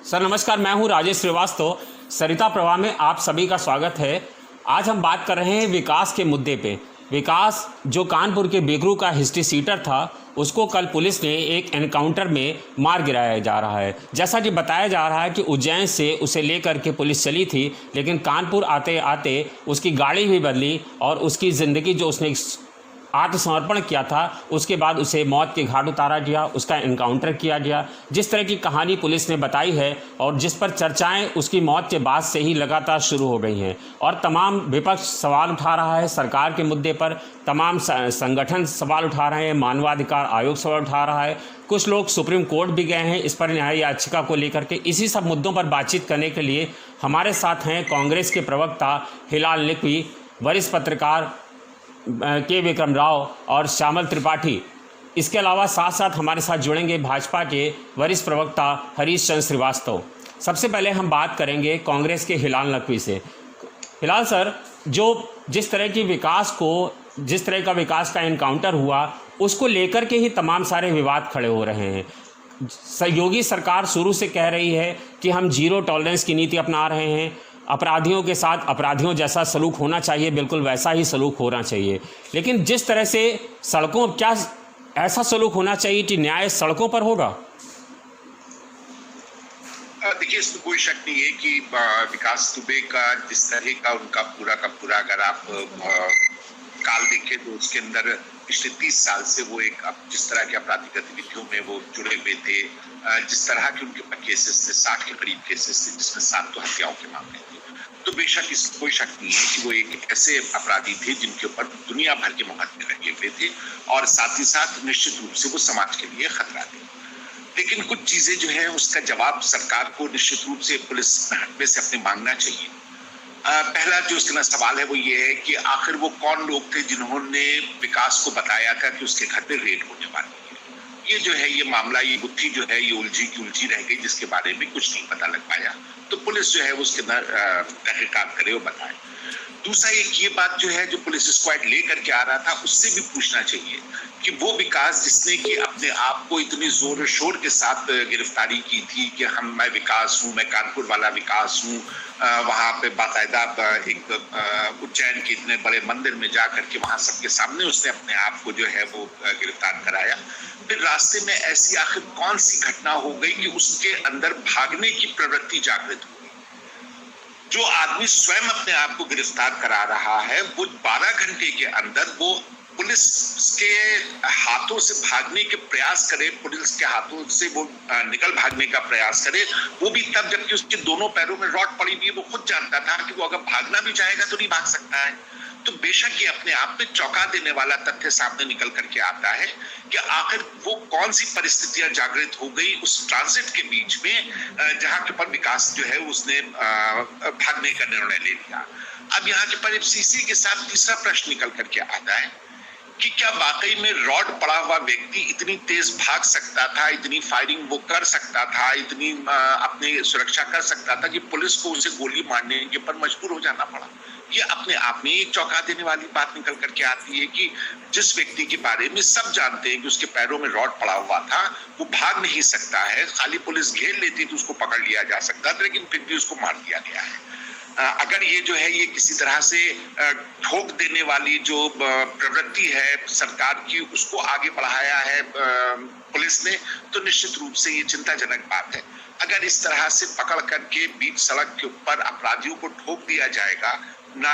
Sir नमस्कार, मैं हूं राजेश श्रीवास्तव। सरिता प्रवाह में आप सभी का स्वागत है। आज हम बात कर रहे हैं विकास के मुद्दे पे। विकास जो कानपुर के बेगरू का हिस्ट्री सीटर था, उसको कल पुलिस ने एक एनकाउंटर में मार गिराया जा रहा है। जैसा कि बताया जा रहा है कि उज्जैन से उसे लेकर के पुलिस चली थी, लेकिन कानपुर आते आते उसकी गाड़ी भी बदली और उसकी ज़िंदगी जो उसने आत्मसमर्पण किया था, उसके बाद उसे मौत के घाट उतारा गया, उसका एनकाउंटर किया गया। जिस तरह की कहानी पुलिस ने बताई है और जिस पर चर्चाएं उसकी मौत के बाद से ही लगातार शुरू हो गई हैं और तमाम विपक्ष सवाल उठा रहा है सरकार के मुद्दे पर, तमाम संगठन सवाल उठा रहे हैं, मानवाधिकार आयोग सवाल उठा रहा है, कुछ लोग सुप्रीम कोर्ट भी गए हैं इस पर न्याय याचिका को लेकर के। इसी सब मुद्दों पर बातचीत करने के लिए हमारे साथ हैं कांग्रेस के प्रवक्ता हिलाल निकवी, वरिष्ठ पत्रकार के विक्रम राव और श्यामल त्रिपाठी। इसके अलावा साथ साथ हमारे साथ जुड़ेंगे भाजपा के वरिष्ठ प्रवक्ता हरीश चंद्र श्रीवास्तव। सबसे पहले हम बात करेंगे कांग्रेस के हिलाल नकवी से। हिलाल सर, जिस तरह का विकास का एनकाउंटर हुआ, उसको लेकर के ही तमाम सारे विवाद खड़े हो रहे हैं। योगी सरकार शुरू से कह रही है कि हम जीरो टॉलरेंस की नीति अपना रहे हैं, अपराधियों के साथ अपराधियों जैसा सलूक होना चाहिए, बिल्कुल वैसा ही सलूक होना चाहिए। लेकिन जिस तरह से सड़कों, क्या ऐसा सलूक होना चाहिए कि न्याय सड़कों पर होगा? देखिए, इसमें कोई शक नहीं है कि विकास दुबे का जिस तरह का उनका पूरा अगर आप काल देखें तो उसके अंदर पिछले 30 साल से वो एक जिस तरह के आपराधिक गतिविधियों में वो जुड़े हुए थे, जिस तरह के उनके केसेस थे, 60 के करीब केसेस थे, जिसमें 7 तो हत्याओं के मामले थे। तो बेशक इसमें कोई शक नहीं है कि वो एक ऐसे अपराधी थे जिनके ऊपर दुनिया भर के मुकदमे लगे हुए थे और साथ ही साथ निश्चित रूप से वो समाज के लिए खतरा थे। लेकिन कुछ चीजें जो है उसका जवाब सरकार को निश्चित रूप से पुलिस में से अपने मांगना चाहिए। पहला जो उसका सवाल है वो ये है कि आखिर वो कौन लोग थे जिन्होंने विकास को बताया था कि उसके घर पे रेड होने वाली है। ये जो है ये मामला, ये गुत्थी जो है ये उलझी रह गई, जिसके बारे में कुछ नहीं पता लग पाया। तो पुलिस जो है उसके अंदर तहकीकात करे और बताए। दूसरा एक ये बात जो है जो पुलिस स्क्वाड लेकर के आ रहा था, उससे भी पूछना चाहिए कि वो विकास जिसने कि अपने आप को इतनी जोर शोर के साथ गिरफ्तारी की थी कि मैं विकास हूँ, मैं कानपुर वाला विकास हूँ, वहां पे बाकायदा एक उज्जैन के इतने बड़े मंदिर में जाकर के वहां सबके सामने उसने अपने आप को जो है वो गिरफ्तार कराया। फिर रास्ते में ऐसी आखिर कौन सी घटना हो गई कि उसके अंदर भागने की प्रवृत्ति जागृत हो गई? जो आदमी स्वयं अपने आप को गिरफ्तार करा रहा है, वो 12 घंटे के अंदर वो पुलिस के हाथों से भागने के प्रयास करे, पुलिस के हाथों से वो निकल भागने का प्रयास करे, वो भी तब जबकि उसके दोनों पैरों में रॉड पड़ी हुई है। वो खुद जानता था कि वो अगर भागना भी चाहेगा तो नहीं भाग सकता है। तो बेशक ये अपने आप में चौंका देने वाला तथ्य सामने निकल करके आता है कि आखिर वो कौन सी परिस्थितियां जागृत हो गई उस ट्रांजिट के बीच में, जहां के पर विकास जो है उसने भागने का निर्णय ले लिया। अब यहाँ के पर इसी के साथ तीसरा प्रश्न निकल करके आता है कि क्या वाकई में रॉड पड़ा हुआ व्यक्ति इतनी तेज भाग सकता था, इतनी फायरिंग वो कर सकता था, इतनी अपनी सुरक्षा कर सकता था कि पुलिस को उसे गोली मारने के पर मजबूर हो जाना पड़ा? ये अपने आप में एक चौंका देने वाली बात निकल करके आती है कि जिस व्यक्ति के बारे में सब जानते हैं कि उसके पैरों में रॉड पड़ा हुआ था, वो भाग नहीं सकता है, खाली पुलिस घेर लेती तो उसको पकड़ लिया जा सकता था, लेकिन फिर भी उसको मार दिया गया है। अगर ये जो है ये किसी तरह से ठोक देने वाली जो प्रवृत्ति है सरकार की, उसको आगे बढ़ाया है पुलिस ने, तो निश्चित रूप से ये चिंताजनक बात है। अगर इस तरह से पकड़ करके बीच सड़क के ऊपर अपराधियों को ठोक दिया जाएगा, ना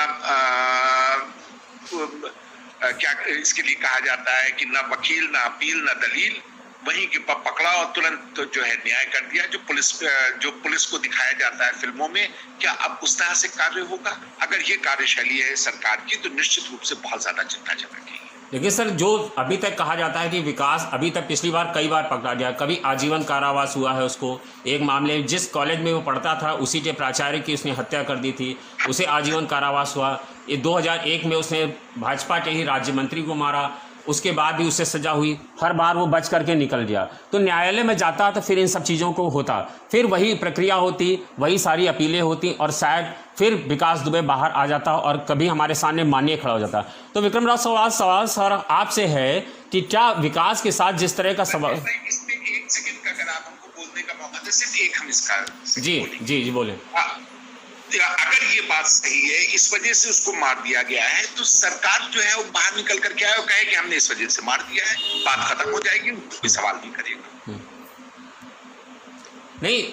क्या इसके लिए कहा जाता है कि ना वकील, ना अपील, ना दलील, वहीं के पकड़ा और तुरंत जो है न्याय कर दिया, जो पुलिस को दिखाया जाता है फिल्मों में, क्या अब उस तरह से कार्य होगा? अगर ये कार्यशैली है सरकार की तो निश्चित रूप से बहुत ज्यादा चिंताजनक है। देखिए सर, जो अभी तक कहा जाता है कि विकास अभी तक पिछली बार कई बार पकड़ा गया, कभी आजीवन कारावास हुआ है उसको, एक मामले में जिस कॉलेज में वो पढ़ता था उसी के प्राचार्य की उसने हत्या कर दी थी, उसे आजीवन कारावास हुआ। ये 2001 में उसने भाजपा के ही राज्य मंत्री को मारा, उसके बाद भी उससे सजा हुई, हर बार वो बच करके निकल गया। तो न्यायालय में जाता तो फिर इन सब चीज़ों को होता, फिर वही प्रक्रिया होती, वही सारी अपीलें होती और शायद फिर विकास दुबे बाहर आ जाता और कभी हमारे सामने मान्य खड़ा हो जाता। तो विक्रम राव, सवाल सर आपसे है कि क्या विकास के साथ जिस तरह का सवाल, इसमें एक सेकंड का अगर आप हमको बोल सुनने का मौका दे, सिर्फ एक हम इसका जी जी जी बोले। अगर ये बात सही है, इस वजह से उसको मार दिया गया है, तो सरकार जो है वो बाहर निकल करके आए और कहे कि हमने इस वजह से मार दिया है, बात खत्म हो जाएगी, कोई सवाल नहीं करेगा। नहीं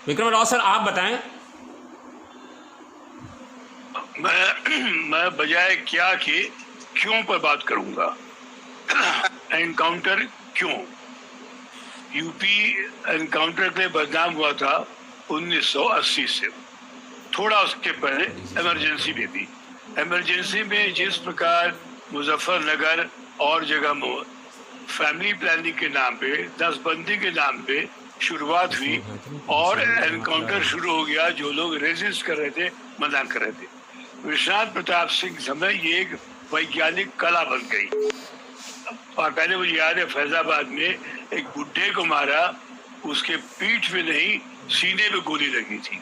विक्रम राव सर, आप बताएं। मैं बजाय क्या कि क्यों पर बात करूंगा। एनकाउंटर क्यों? यूपी एनकाउंटर पे बदनाम हुआ था 1980 से, थोड़ा उसके पहले इमरजेंसी में भी। इमरजेंसी में जिस प्रकार मुजफ्फरनगर और जगह में फैमिली प्लानिंग के नाम पे, दसबंदी के नाम पे शुरुआत हुई और एनकाउंटर शुरू हो गया, जो लोग रेजिस्ट कर रहे थे, मना कर रहे थे। विश्वनाथ प्रताप सिंह समय ये एक वैज्ञानिक कला बन गई। और पहले मुझे याद है फैजाबाद में एक बुड्ढे को मारा, उसके पीठ पे नहीं सीने पे गोली लगी थी।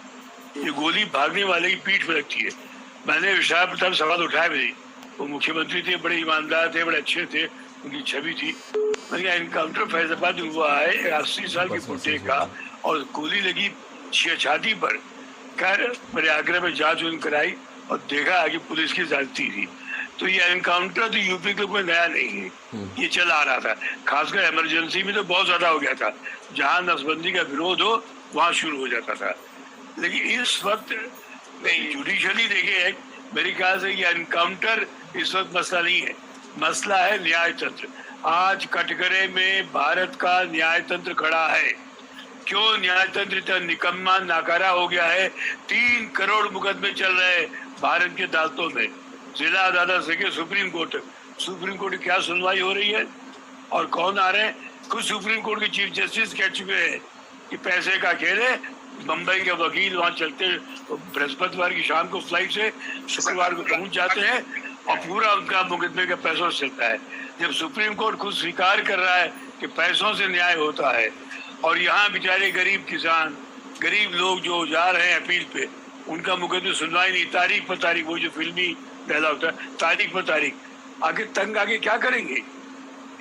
ये गोली भागने वाले की पीठ पे लगती है। मैंने विश्वनाथ प्रताप सवाल उठाया भी नहीं, वो मुख्यमंत्री थे, बड़े ईमानदार थे, बड़े अच्छे थे, उनकी छवि थी। मैंने कहा एनकाउंटर फैजाबाद में हुआ है 80 साल के बुड्ढे का और गोली लगी छाती पर। खैर मेरे आगरा में जांच कराई और देखा कि पुलिस की ज्यादती थी। तो ये एनकाउंटर तो यूपी के कोई नया नहीं है, ये चल आ रहा था। खासकर इमरजेंसी में तो बहुत ज्यादा हो गया था, जहां नसबंदी का विरोध हो वहां शुरू हो जाता था। लेकिन इस वक्त जुडिशली देखे, मेरे ख्याल से ये एनकाउंटर इस वक्त मसला नहीं है, मसला है न्याय तंत्र। आज कटघरे में भारत का न्याय तंत्र खड़ा है। क्यों न्याय तंत्र इतना निकम्मा नाकारा हो गया है? 3 करोड़ मुकदमे चल रहे हैं भारत के अदालतों में, जिला अदालत से सुप्रीम कोर्ट। सुप्रीम कोर्ट की क्या सुनवाई हो रही है और कौन आ रहे हैं? कुछ सुप्रीम कोर्ट के चीफ जस्टिस कह चुके हैं कि पैसे का खेल है। बम्बई के वकील वहां चलते, बृहस्पतिवार की शाम को फ्लाइट से शुक्रवार को पहुंच जाते हैं और पूरा उनका मुकदमे का पैसों से चलता है। जब सुप्रीम कोर्ट खुद स्वीकार कर रहा है कि पैसों से न्याय होता है, और यहाँ बेचारे गरीब किसान, गरीब लोग जो जा रहे हैं अपील पे, उनका मुकदमे सुनवाई नहीं, तारीख पर तारीख, वो जो फिल्मी डायलॉग होता है, तारीख पर तारीख, आगे तंग आगे क्या करेंगे?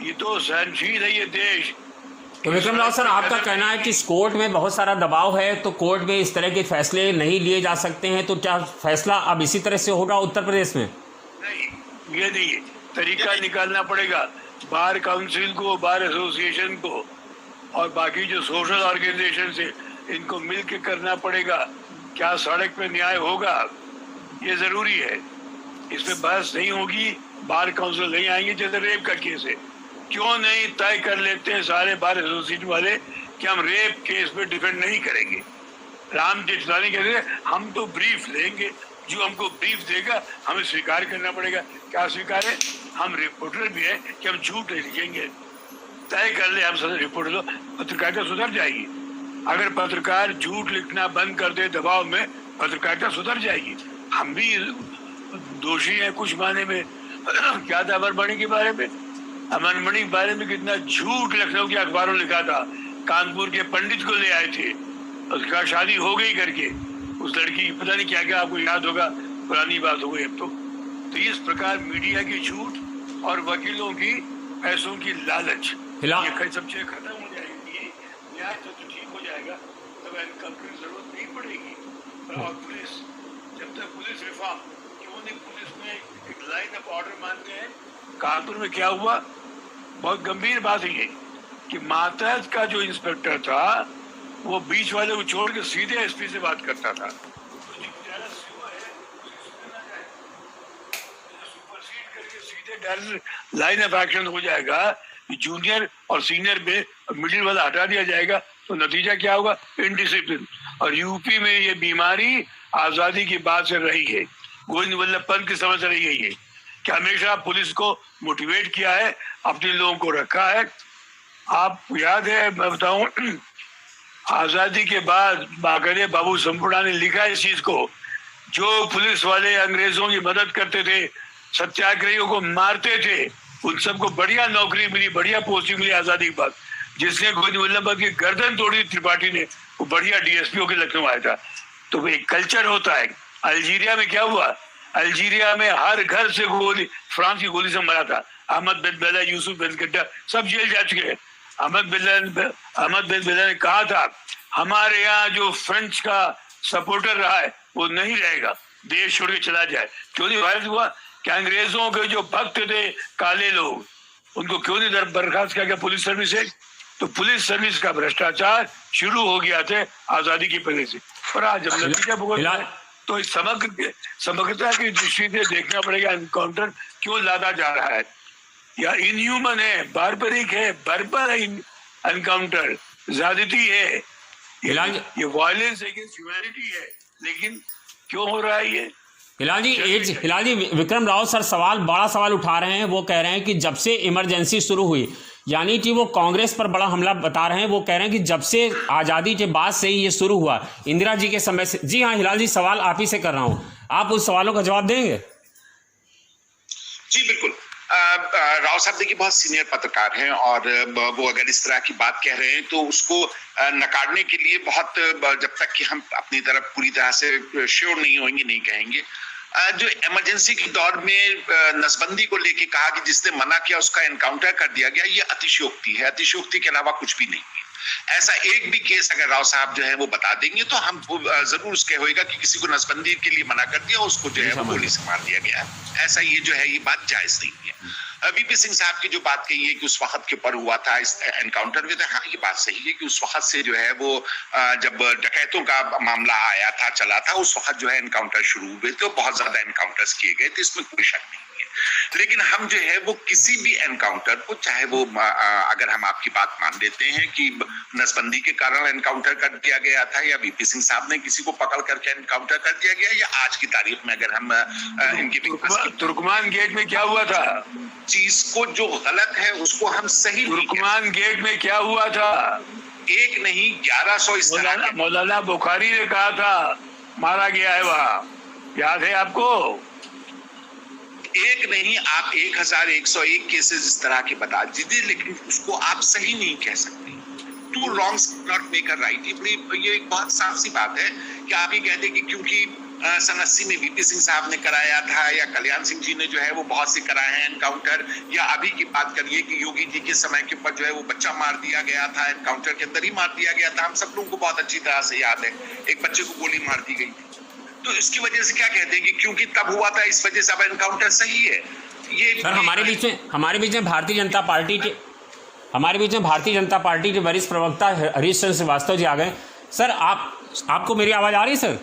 ये तो सहनशील है ये देश। तो विक्रम राव सर, आपका कहना है कि इस कोर्ट में बहुत सारा दबाव है, तो कोर्ट में इस तरह के फैसले नहीं लिए जा सकते हैं, तो क्या फैसला अब इसी तरह से होगा उत्तर प्रदेश में? नहीं, ये नहीं है, तरीका निकालना पड़ेगा। बार काउंसिल को, बार एसोसिएशन को और बाकी जो सोशल ऑर्गेनाइजेशन से, इनको मिल के करना पड़ेगा। क्या सड़क पे न्याय होगा? ये जरूरी है, इसमें बहस नहीं होगी। बार काउंसिल नहीं आएंगे, जैसे रेप का केस है, क्यों नहीं तय कर लेते हैं सारे बार एसोसिएशन वाले कि हम रेप केस में डिफेंड नहीं करेंगे। राम जेठमलानी कहते हैं हम तो ब्रीफ लेंगे, जो हमको ब्रीफ देगा हमें स्वीकार करना पड़ेगा। क्या स्वीकार है? हम रिपोर्टर भी है कि हम झूठ नहीं लिखेंगे, तय कर ले हम सब रिपोर्टर, तो पत्रकारिता सुधर जाएगी। अगर पत्रकार झूठ लिखना बंद कर दे दबाव में, पत्रकारिता सुधर जाएगी। हम भी दोषी हैं कुछ माने में। क्या था अमरमणि के बारे में? अमरमणि के बारे में कितना झूठ लखनऊ के अखबारों में लिखा था। कानपुर के पंडित को ले आए थे, उसका शादी हो गई करके, उस लड़की की पता नहीं क्या क्या, आपको याद होगा, पुरानी बात हो गई अब तो इस प्रकार मीडिया की झूठ और वकीलों की पैसों की लालच, ये सब चीजें खत्म हो जाएगी, न्याय तो ठीक हो जाएगा, तब एनकाउंटर की जरूरत नहीं पड़ेगी। और पुलिस, जब तक पुलिस रिफॉर्म, क्यों नहीं पुलिस में एक लाइन ऑफ ऑर्डर मानते हैं? कानपुर में क्या हुआ? बहुत गंभीर बात है ये कि मातहत का जो इंस्पेक्टर था वो बीच वाले को छोड़ के सीधे एसपी से बात करता था। लाइन ऑफ एक्शन हो जाएगा, जूनियर और सीनियर में मिडिल वाला हटा दिया जाएगा, तो नतीजा क्या होगा? इनडिसिप्लिन। और यूपी में ये बीमारी आजादी की बात से रही है, गोविंद वल्लभ पंत की समझ रही है ये कि हमेशा पुलिस को मोटिवेट किया है, अपने लोगों को रखा है। आपको याद है, मैं बताऊं, आजादी के बाद बाकायदे बाबू संपूर्णा ने लिखा इस चीज को, जो पुलिस वाले अंग्रेजों की मदद करते थे, सत्याग्रहियों को मारते थे, उन सबको बढ़िया नौकरी मिली, बढ़िया पोस्टिंग मिली आजादी के बाद। जिसने गोविंद वल्लभ पंत की गर्दन तोड़ी त्रिपाठी ने, वो बढ़िया डीएसपी होकर लखनऊ आया था। तो एक कल्चर होता है। अल्जीरिया में क्या हुआ? अल्जीरिया में हर घर से गोली, फ्रांस की गोली से मरा था। अहमद बिन बेला, यूसुफ बिन गड्डा, सब जेल जा चुके हैं। अहमद बिन बिलाल ने कहा था हमारे यहाँ जो फ्रेंच का सपोर्टर रहा है वो नहीं रहेगा, देश छोड़ के चला जाए। क्यों नहीं वायरल हुआ कि अंग्रेजों के जो भक्त थे काले लोग, उनको क्यों नहीं बर्खास्त किया गया पुलिस सर्विस से? तो पुलिस सर्विस का भ्रष्टाचार शुरू हो गया था आजादी की पहले से, और आज जब नतीजा भुगत रहा है तो इस समग्रता की दृष्टि से देखना पड़ेगा एनकाउंटर क्यों लादा जा रहा है। या इनह्यूमन है, बार्बरिक है, बर्बर एनकाउंटर, ज्यादती है, ये वायलेंस अगेंस्ट ह्यूमैनिटी है, लेकिन क्यों हो रहा है ये? हिलाल जी विक्रम राव सर बड़ा सवाल उठा रहे हैं। वो कह रहे हैं कि जब से इमरजेंसी शुरू हुई, यानी कि वो कांग्रेस पर बड़ा हमला बता रहे हैं। वो कह रहे हैं कि जब से आज़ादी के बाद से ही ये शुरू हुआ, इंदिरा जी के समय से। जी हाँ हिलाल जी, सवाल आप ही से कर रहा हूँ, आप उस सवालों का जवाब देंगे? जी बिल्कुल। राव साहब देखिए बहुत सीनियर पत्रकार हैं, और वो अगर इस तरह की बात कह रहे हैं तो उसको नकारने के लिए बहुत, जब तक कि हम अपनी तरफ पूरी तरह से श्योर नहीं होंगे नहीं कहेंगे। जो इमरजेंसी के दौर में नसबंदी को लेके कहा कि जिसने मना किया उसका एनकाउंटर कर दिया गया, ये अतिशयोक्ति है। अतिशयोक्ति के अलावा कुछ भी नहीं है। ऐसा एक भी केस अगर राव साहब जो है वो बता देंगे तो हम जरूर उसके होएगा कि किसी को नसबंदी के लिए मना कर दिया, उसको जो है वो गोली से मार दिया गया। ऐसा ये जो है ये बात जायज नहीं है। वीपी सिंह साहब की जो बात कही है कि उस वक्त के ऊपर हुआ था इस एनकाउंटर में, हाँ ये बात सही है कि उस वक्त से जो है वो जब डकैतों का मामला आया था, चला था, उस वक्त जो है एनकाउंटर शुरू हुए थे, बहुत ज्यादा एनकाउंटर्स किए गए थे, इसमें कोई शक नहीं है। लेकिन हम जो है वो किसी भी एनकाउंटर को, चाहे वो अगर हम आपकी बात मान लेते हैं कि नसबंदी के कारण एनकाउंटर कर दिया गया था, या वीपी सिंह साहब ने किसी को पकड़ करके एनकाउंटर कर दिया गया, या आज की तारीख में अगर हम इनके तुर्कमान गेट में क्या हुआ था, चीज को जो गलत है उसको हम सही, तुर्कमान गेट में क्या हुआ था, एक नहीं 1100 इस तरह। मौलाना बुखारी ने कहा था मारा गया है वहां, याद है आपको? एक नहीं, आप 1101 केसेस इस तरह के बता दीजिए, लेकिन उसको आप सही नहीं कह सकते। Two wrongs not make a right. ये एक बहुत साफ सी बात है कि आप ये कहते कि क्योंकि सन 80 में वीपी सिंह साहब ने कराया था, या कल्याण सिंह जी ने जो है वो बहुत से कराए हैं एनकाउंटर, या अभी की बात करिए कि योगी जी के समय के ऊपर जो है वो बच्चा मार दिया गया था, एनकाउंटर के अंदर ही मार दिया गया था। हम सब लोगों को बहुत अच्छी तरह से याद है, एक बच्चे को गोली मार दी गई थी। तो इसकी वजह से क्या कहते हैं कि क्योंकि तब हुआ था इस वजह से अब एनकाउंटर सही है। ये सर हमारे बीच में भारतीय जनता पार्टी के वरिष्ठ प्रवक्ता हरीश चंद्र श्रीवास्तव जी आ गए। सर आपको मेरी आवाज आ रही है? सर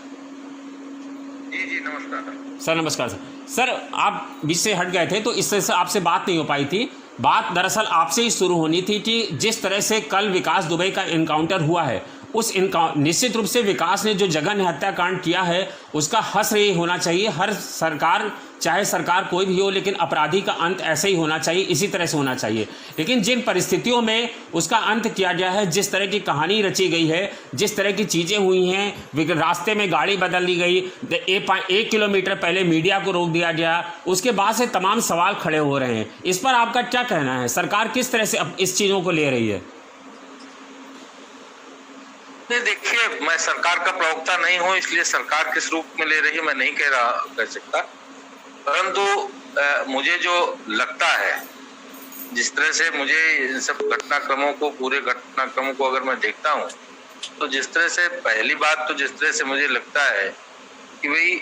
जी नमस्कार सर। नमस्कार सर, आप बीच से हट गए थे तो इस तरह से आपसे बात नहीं हो पाई थी। बात दरअसल आपसे ही शुरू होनी थी कि जिस तरह से कल विकास दुबे का इनकाउंटर हुआ है, उस निश्चित रूप से विकास ने जो जघन्य हत्याकांड किया है उसका हश्र ये होना चाहिए। हर सरकार, चाहे सरकार कोई भी हो, लेकिन अपराधी का अंत ऐसे ही होना चाहिए, इसी तरह से होना चाहिए। लेकिन जिन परिस्थितियों में उसका अंत किया गया है, जिस तरह की कहानी रची गई है, जिस तरह की चीज़ें हुई हैं, रास्ते में गाड़ी बदल दी गई, 1 किलोमीटर पहले मीडिया को रोक दिया गया, उसके बाद से तमाम सवाल खड़े हो रहे हैं। इस पर आपका क्या कहना है? सरकार किस तरह से अब इस चीज़ों को ले रही है? नहीं देखिए, मैं सरकार का प्रवक्ता नहीं हूं, इसलिए सरकार किस रूप में ले रही है मैं नहीं कह सकता। परंतु मुझे जो लगता है, जिस तरह से मुझे इन सब पूरे घटनाक्रमों को अगर मैं देखता हूं, तो जिस तरह से पहली बात तो जिस तरह से मुझे लगता है कि भाई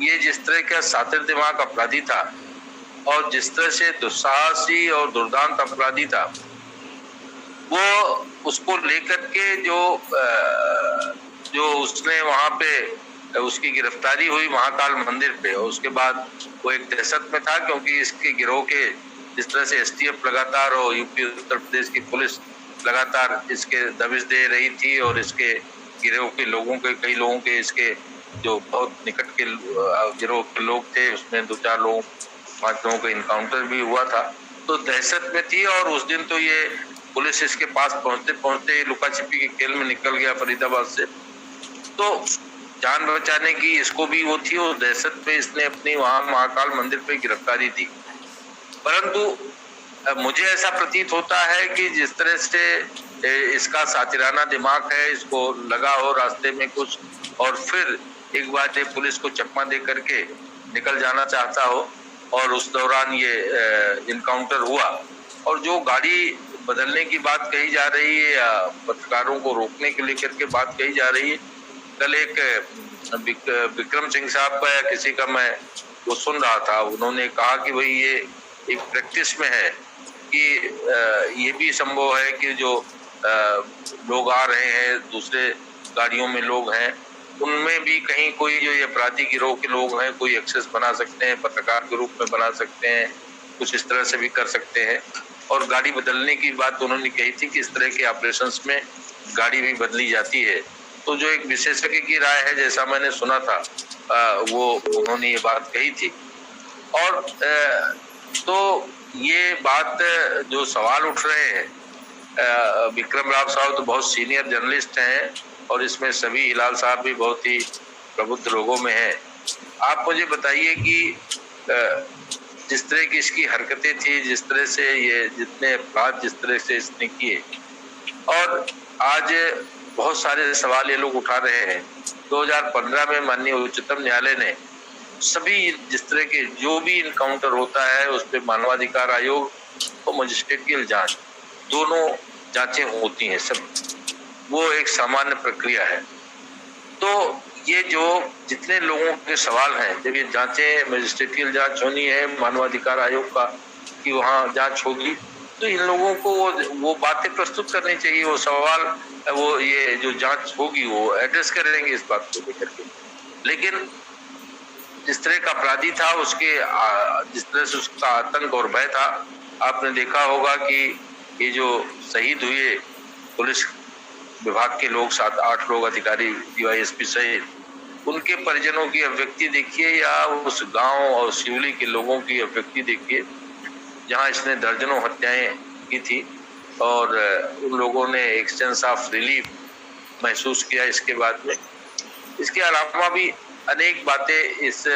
ये जिस तरह का सातिर दिमाग अपराधी था और जिस तरह से दुस्साहसी और दुर्दांत अपराधी था, वो उसको लेकर के जो उसने वहां पे उसकी गिरफ्तारी हुई महाकाल मंदिर पे, और उसके बाद वो एक दहशत में था क्योंकि इसके गिरोह के जिस तरह से एसटीएफ लगातार और यूपी उत्तर प्रदेश की पुलिस लगातार इसके दबिश दे रही थी, और इसके गिरोह के कई लोगों के इसके जो बहुत निकट के गिरोह के लोग थे, उसमें 2-4 लोगों 5 लोगों का इनकाउंटर भी हुआ था, तो दहशत में थी। और उस दिन तो ये पुलिस इसके पास पहुंचते लुका छिपी के खेल में निकल गया फरीदाबाद से, तो जान बचाने की इसको भी वो थी, और दहशत में इसने अपनी वहां महाकाल मंदिर पे गिरफ्तारी दी। परंतु मुझे ऐसा प्रतीत होता है कि जिस तरह से इसका सातिराना दिमाग है, इसको लगा हो रास्ते में कुछ, और फिर एक बार ये पुलिस को चकमा दे करके निकल जाना चाहता हो, और उस दौरान ये इनकाउंटर हुआ। और जो गाड़ी बदलने की बात कही जा रही है या पत्रकारों को रोकने को लेकर के बात कही जा रही है। कल एक विक्रम सिंह साहब का या किसी का मैं वो सुन रहा था, उन्होंने कहा कि भाई ये एक प्रैक्टिस में है कि ये भी संभव है कि जो लोग आ रहे हैं, दूसरे गाड़ियों में लोग हैं, उनमें भी कहीं कोई जो ये अपराधी गिरोह के लोग हैं कोई एक्सेस बना सकते हैं, पत्रकार के रूप में बना सकते हैं, कुछ इस तरह से भी कर सकते हैं। और गाड़ी बदलने की बात उन्होंने कही थी कि इस तरह के ऑपरेशंस में गाड़ी भी बदली जाती है। तो जो एक विशेषज्ञ की राय है, जैसा मैंने सुना था, वो उन्होंने ये बात कही थी। और तो ये बात जो सवाल उठ रहे हैं, विक्रम राव साहब तो बहुत सीनियर जर्नलिस्ट हैं और इसमें सभी हिलाल साहब भी बहुत ही प्रबुद्ध लोगों में हैं। आप मुझे बताइए कि जिस तरह की इसकी हरकतें थी, जिस तरह से ये जितने अपराध जिस तरह से इसने किए, और आज बहुत सारे सवाल ये लोग उठा रहे हैं। 2015 में माननीय उच्चतम न्यायालय ने सभी जिस तरह के जो भी इनकाउंटर होता है उस पर मानवाधिकार आयोग और मजिस्ट्रेटियल जांच दोनों जांचें होती हैं, सब वो एक सामान्य प्रक्रिया है। तो ये जो जितने लोगों के सवाल हैं, जब ये जांचें मजिस्ट्रेटियल जांच होनी है मानवाधिकार आयोग का कि वहाँ जांच होगी, तो इन लोगों को वो बातें प्रस्तुत करनी चाहिए, वो सवाल, वो ये जो जांच होगी वो एड्रेस करेंगे इस बात को लेकर के। लेकिन जिस तरह का अपराधी था, उसके जिस तरह से उसका आतंक और भय था, आपने देखा होगा कि ये जो शहीद हुए पुलिस विभाग के लोग, 7-8 लोग अधिकारी, डीवाईएसपी सहित, उनके परिजनों की अभिव्यक्ति देखिए, या उस गांव और शिवली के लोगों की अभिव्यक्ति देखिए जहां इसने दर्जनों हत्याएं की थी, और उन लोगों ने एक सेंस ऑफ रिलीफ महसूस किया इसके बाद में। इसके अलावा भी अनेक बातें इस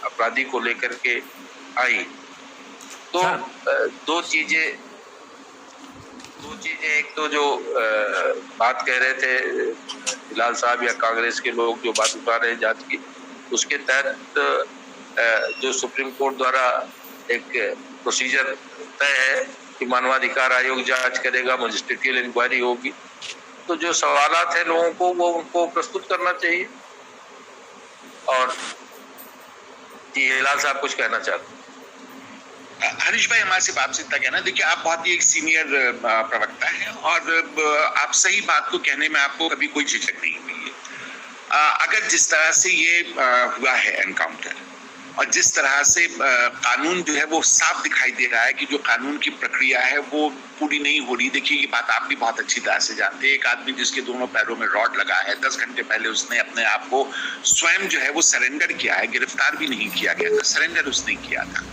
अपराधी को लेकर के आई। तो दो चीजें, एक तो जो बात कह रहे थे हिलाल साहब या कांग्रेस के लोग जो बात उठा रहे हैं जांच की, उसके तहत जो सुप्रीम कोर्ट द्वारा एक प्रोसीजर तय है कि मानवाधिकार आयोग जांच करेगा, मजिस्ट्रेटियल इंक्वायरी होगी, तो जो सवालात हैं लोगों को वो उनको प्रस्तुत करना चाहिए। और जी हिलाल साहब कुछ कहना चाहते हैं? हरीश भाई, हमारे से आपसे इतना कहना, देखिए आप बहुत ही एक सीनियर प्रवक्ता हैं और आप सही बात को कहने में आपको कभी कोई झिझक नहीं हुई है। अगर जिस तरह से ये हुआ है एनकाउंटर, और जिस तरह से कानून जो है वो साफ दिखाई दे रहा है कि जो कानून की प्रक्रिया है वो पूरी नहीं हो रही। देखिए ये बात आप भी बहुत अच्छी तरह से जानते हैं। एक आदमी जिसके दोनों पैरों में रॉड लगा है, 10 घंटे पहले उसने अपने आप को स्वयं जो है वो सरेंडर किया है, गिरफ्तार भी नहीं किया गया था, सरेंडर उसने किया था।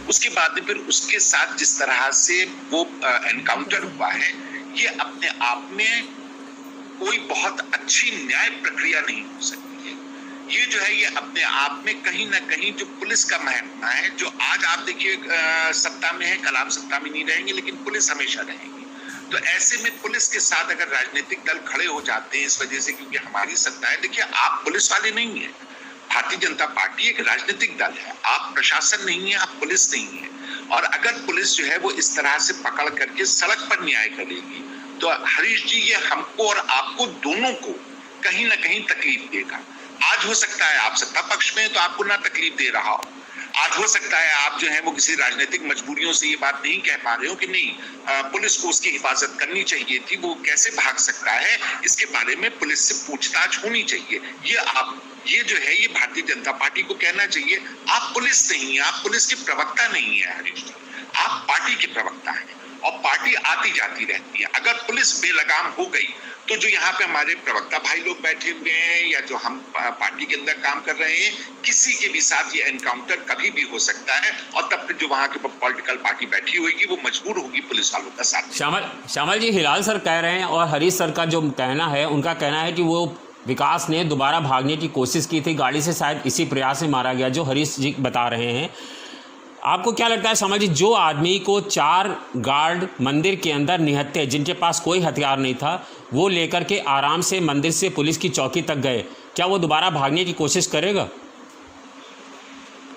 उसके बाद फिर उसके साथ जिस तरह से वो एनकाउंटर हुआ है, ये अपने आप में कोई बहुत अच्छी न्याय प्रक्रिया नहीं हो सकती है। ये जो है ये अपने आप में कहीं ना कहीं जो पुलिस का महकमा है, जो आज आप देखिए सत्ता में है, कल आप सत्ता में नहीं रहेंगे, लेकिन पुलिस हमेशा रहेगी। तो ऐसे में पुलिस के साथ अगर राजनीतिक दल खड़े हो जाते हैं इस वजह से क्योंकि हमारी सत्ता है, देखिए आप पुलिस वाले नहीं है, भारतीय जनता पार्टी एक राजनीतिक दल है, आप प्रशासन नहीं है, आप पुलिस नहीं है। और अगर पुलिस जो है वो इस तरह से पकड़ करके सड़क पर न्याय करेगी तो हरीश जी ये हमको और आपको दोनों को कहीं ना कहीं तकलीफ देगा। आज हो सकता है आप सत्ता पक्ष में तो आपको ना तकलीफ दे रहा हो, आज हो सकता है आप जो है वो किसी राजनीतिक मजबूरियों से ये बात नहीं कह पा रहे हो कि नहीं पुलिस को उसकी हिफाजत करनी चाहिए थी, वो कैसे भाग सकता है, इसके बारे में पुलिस से पूछताछ होनी चाहिए। ये जो है ये भारतीय जनता पार्टी को कहना चाहिए। आप पुलिस नहीं है, आप पुलिस के प्रवक्ता नहीं है हरीश जी, आप पार्टी के प्रवक्ता हैं और पार्टी आती जाती रहती है। अगर पुलिस बेलगाम हो गई तो जो यहाँ पे हमारे प्रवक्ता भाई लोग बैठे हुए हैं या जो हम पार्टी के अंदर काम कर रहे हैं, किसी के भी साथ ये एनकाउंटर कभी भी हो सकता है और तब फिर जो वहाँ की पॉलिटिकल पार्टी बैठी होगी वो मजबूर होगी पुलिस वालों का साथ। श्यामल जी, हिलाल सर कह रहे हैं और हरीश सर का जो कहना है, उनका कहना है कि वो विकास ने दोबारा भागने की कोशिश की थी गाड़ी से, शायद इसी प्रयास से मारा गया, जो हरीश जी बता रहे हैं। आपको क्या लगता है श्यामल जी, जो आदमी को 4 गार्ड मंदिर के अंदर निहत्थे, जिनके पास कोई हथियार नहीं था, वो लेकर के आराम से मंदिर से पुलिस की चौकी तक गए, क्या वो दोबारा भागने की कोशिश करेगा?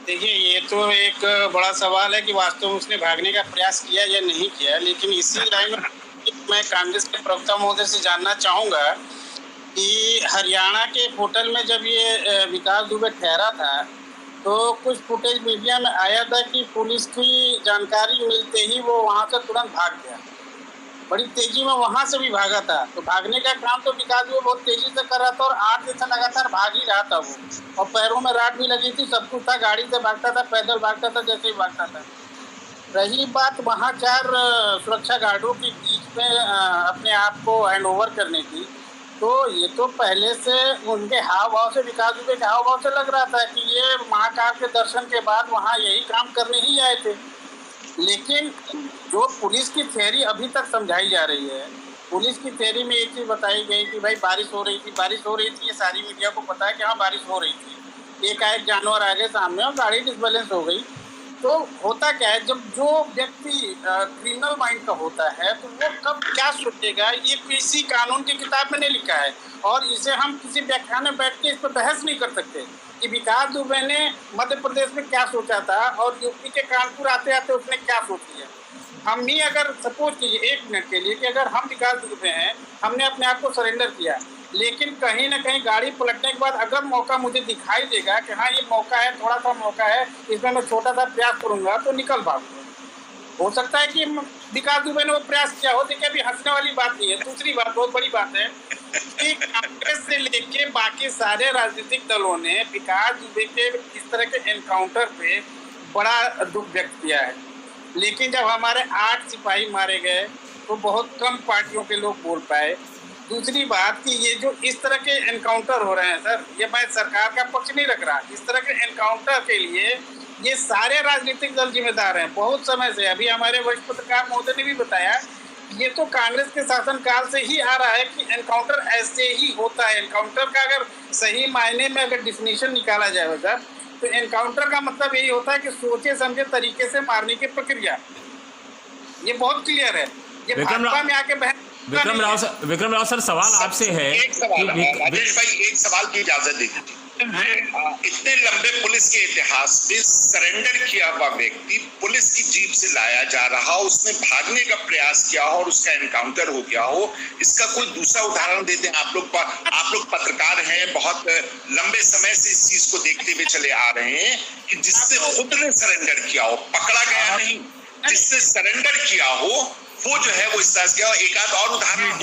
देखिए, ये तो एक बड़ा सवाल है कि वास्तव में उसने भागने का प्रयास किया या नहीं किया, लेकिन इसी लाइन में मैं कांग्रेस के प्रवक्ता महोदय से जानना चाहूँगा कि हरियाणा के एक होटल में जब ये विकास दुबे ठहरा था, तो कुछ फुटेज मीडिया में आया था कि पुलिस की जानकारी मिलते ही वो वहाँ से तुरंत भाग गया, बड़ी तेजी में वहाँ से भी भागा था। तो भागने का काम तो विकास दुबे बहुत तेजी से कर रहा था और 8 दिन से लगातार भाग ही रहा था वो, और पैरों में राड भी लगी थी, सब कुछ था, गाड़ी से भागता था, पैदल भागता था, जैसे ही भागता था। रही बात वहाँ 4 सुरक्षा गार्डों के बीच में अपने आप को हैंड ओवर करने की, तो ये तो पहले से उनके हाव भाव से, विकास दुबे के हाव भाव से लग रहा था कि ये महाकाल के दर्शन के बाद वहाँ यही काम करने ही आए थे। लेकिन जो पुलिस की थ्योरी अभी तक समझाई जा रही है, पुलिस की थ्योरी में एक चीज़ बताई गई कि भाई बारिश हो रही थी, ये सारी मीडिया को पता है कि हाँ बारिश हो रही थी, एक जानवर आ गए सामने और गाड़ी डिसबैलेंस हो गई। तो होता क्या है, जब जो व्यक्ति क्रिमिनल माइंड का होता है तो वो कब क्या सोचेगा, ये किसी कानून की किताब में नहीं लिखा है, और इसे हम किसी व्याख्यान में बैठ के इस पर बहस नहीं कर सकते कि विकास दुबे ने मध्य प्रदेश में क्या सोचा था और यूपी के कानपुर आते आते उसने क्या सोच लिया। हम ही अगर सपोज कीजिए 1 मिनट के लिए कि अगर हम विकास दुबे हैं, हमने अपने आप को सरेंडर किया, लेकिन कहीं ना कहीं गाड़ी पलटने के बाद अगर मौका मुझे दिखाई देगा कि हाँ ये मौका है, थोड़ा सा मौका है, इसमें मैं छोटा सा प्रयास करूंगा, तो निकल भागूंगा। हो सकता है कि विकास दुबे ने वो प्रयास किया हो, देखिए अभी हंसने वाली बात नहीं है। दूसरी बात, बहुत बड़ी बात है कि कांग्रेस से लेके बाकी सारे राजनीतिक दलों ने विकास दुबे के इस तरह के एनकाउंटर पे बड़ा दुख व्यक्त किया है, लेकिन जब हमारे 8 सिपाही मारे गए तो बहुत कम पार्टियों के लोग बोल पाए। दूसरी बात कि ये जो इस तरह के एनकाउंटर हो रहे हैं सर, ये मैं सरकार का पक्ष नहीं रख रहा, इस तरह के एनकाउंटर के लिए ये सारे राजनीतिक दल जिम्मेदार हैं बहुत समय से। अभी हमारे वरिष्ठ पत्रकार महोदय ने भी बताया, ये तो कांग्रेस के शासनकाल से ही आ रहा है कि एनकाउंटर ऐसे ही होता है। एनकाउंटर का अगर सही मायने में अगर डिफिनीशन निकाला जाए सर, तो एनकाउंटर का मतलब यही होता है कि सोचे समझे तरीके से मारने की प्रक्रिया, ये बहुत क्लियर है। ये भाजपा में आके विक्रम राव सर, सवाल आपसे है। एक सवाल राजेश भाई, एक सवाल की इजाजत दे दीजिए। इतने लंबे पुलिस के इतिहास में सरेंडर किया हुआ व्यक्ति पुलिस की जीप से लाया जा रहा हो, उसने भागने का प्रयास किया हो और उसका एनकाउंटर हो गया हो, इसका कोई दूसरा उदाहरण देते हैं? आप लोग पत्रकार हैं, बहुत लंबे समय से इस चीज को देखते हुए चले आ रहे हैं कि जिससे खुद ने सरेंडर किया हो, पकड़ा गया नहीं, जिससे सरेंडर किया हो वो जो है वो इस तरह से। एक आध और उदाहरण,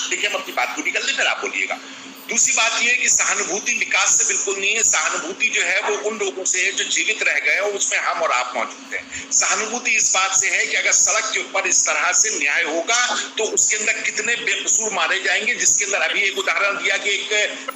देखिए हम अपनी बात पूरी कर ले, फिर आप बोलिएगा। दूसरी बात यह है कि सहानुभूति विकास से बिल्कुल नहीं है। सहानुभूति जो है वो उन लोगों से है जो जीवित रह गए और उसमें हम और आप मौजूद हैं। सहानुभूति इस बात से है कि अगर सड़क के ऊपर इस तरह से न्याय होगा तो उसके अंदर कितने बेकसूर मारे जाएंगे, जिसके अंदर अभी एक उदाहरण दिया कि एक